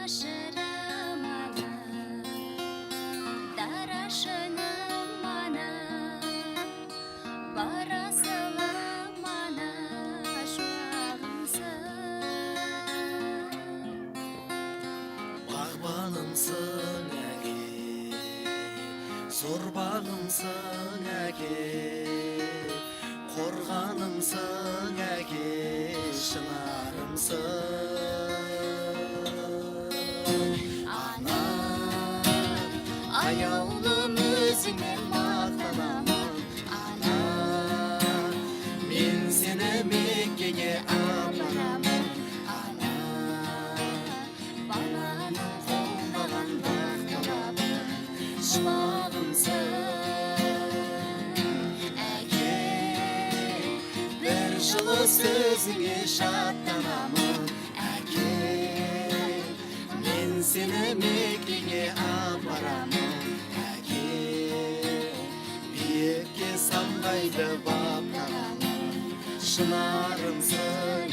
ашырым аны, дарашының маны, барасылың маны шуағымсың. Бағбанымсың әке, зор бағымсың әке, қорғанымсың әке, шынарымсың. Ана, аяулым өзіңмен мақтанамын. Ана, мен сені Меккеге апарамын. Ана, Баланың қолдаған бақталабын, шуағымсың. әке, бір жылы сөзіңе шаттанамын. Әке, мен сені Меккеге апарамын. Әке, биікке самғайды баптанамын. Шынарымсың